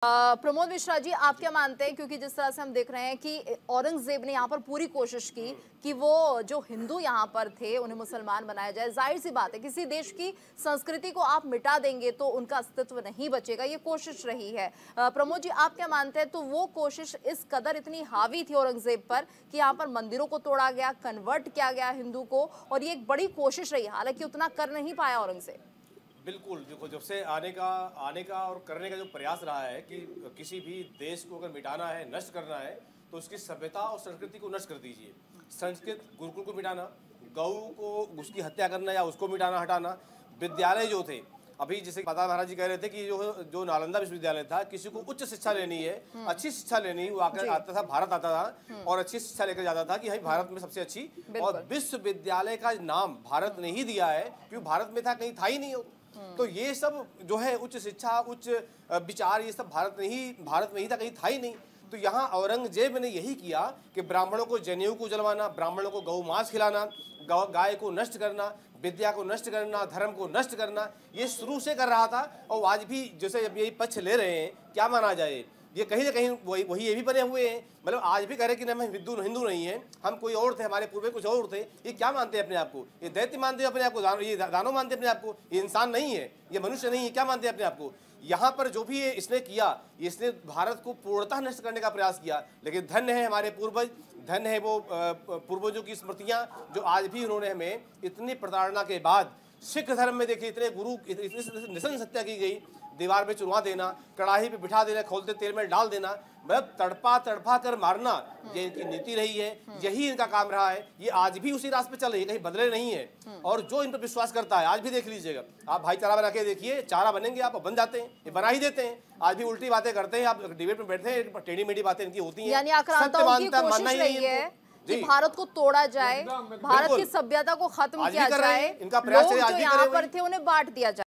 प्रमोद मिश्रा जी, आप क्या मानते हैं, क्योंकि जिस तरह से हम देख रहे हैं कि औरंगजेब ने यहाँ पर पूरी कोशिश की कि वो जो हिंदू यहाँ पर थे उन्हें मुसलमान बनाया जाए। जाहिर सी बात है, किसी देश की संस्कृति को आप मिटा देंगे तो उनका अस्तित्व नहीं बचेगा, ये कोशिश रही है। प्रमोद जी, आप क्या मानते हैं, तो वो कोशिश इस कदर इतनी हावी थी औरंगजेब पर कि यहाँ पर मंदिरों को तोड़ा गया, कन्वर्ट किया गया हिंदू को, और ये एक बड़ी कोशिश रही, हालांकि उतना कर नहीं पाया औरंगजेब। बिल्कुल, देखो जब से आने का और करने का जो प्रयास रहा है कि किसी भी देश को अगर मिटाना है, नष्ट करना है, तो उसकी सभ्यता और संस्कृति को नष्ट कर दीजिए। संस्कृत गुरुकुल को मिटाना, गऊ को उसकी हत्या करना या उसको मिटाना हटाना, विद्यालय जो थे, अभी जैसे पता महाराज जी कह रहे थे कि जो नालंदा विश्वविद्यालय था, किसी को उच्च शिक्षा लेनी है, अच्छी शिक्षा लेनी है, वो आकर आता था, भारत आता था और अच्छी शिक्षा लेकर जाता था कि भाई भारत में सबसे अच्छी, और विश्वविद्यालय का नाम भारत ने ही दिया है, क्योंकि भारत में था, कहीं था ही नहीं हो। तो ये सब जो है उच्च शिक्षा, उच्च विचार, ये सब भारत में ही था, कहीं था ही नहीं। तो यहाँ औरंगजेब ने यही किया कि ब्राह्मणों को जनेऊ को जलवाना, ब्राह्मणों को गौ मांस खिलाना, गाय को नष्ट करना, विद्या को नष्ट करना, धर्म को नष्ट करना, ये शुरू से कर रहा था। और आज भी जैसे अब यही पक्ष ले रहे हैं, क्या माना जाए, ये कहीं ना कहीं वही ये भी बने हुए हैं। मतलब आज भी कह रहे कि हम हिंदू नहीं है, हम कोई और थे, हमारे पूर्वज कुछ और थे। ये क्या मानते हैं अपने आप को? ये दैत्य मानते हैं अपने आप को, ये दानव मानते हैं अपने आप को, ये इंसान नहीं है, ये मनुष्य नहीं है, क्या मानते हैं अपने आप को? यहाँ पर जो भी इसने किया, इसने भारत को पूर्णतः नष्ट करने का प्रयास किया। लेकिन धन्य है हमारे पूर्वज, धन्य है वो पूर्वजों की स्मृतियाँ जो आज भी उन्होंने हमें इतनी प्रताड़ना के बाद, सिख धर्म में देखिए इतने गुरु, इतनी नृशंस हत्या की गई, दीवार पे चुनवा देना, कड़ाही पे बिठा देना, खोलते तेल में डाल देना, मतलब तड़पा कर मारना, ये इनकी नीति रही है, यही इनका काम रहा है। ये आज भी उसी रास्ते पे चल रही है, कहीं बदले नहीं है। और जो इन पर विश्वास करता है, आज भी देख लीजिएगा आप, भाईचारा बना के देखिए, चारा बनेंगे आप, बन जाते हैं, ये बना ही देते हैं। आज भी उल्टी बातें करते हैं, आप डिबेट में बैठते हैं, टेढ़ी मेढ़ी बातें इनकी होती हैं। यानी आक्रांताओं की कोशिश रही है कि भारत को तोड़ा जाए, भारत की सभ्यता को खत्म किया जाए, इनका प्रयास लोग जो यहाँ पर थे उन्हें बांट दिया जाए।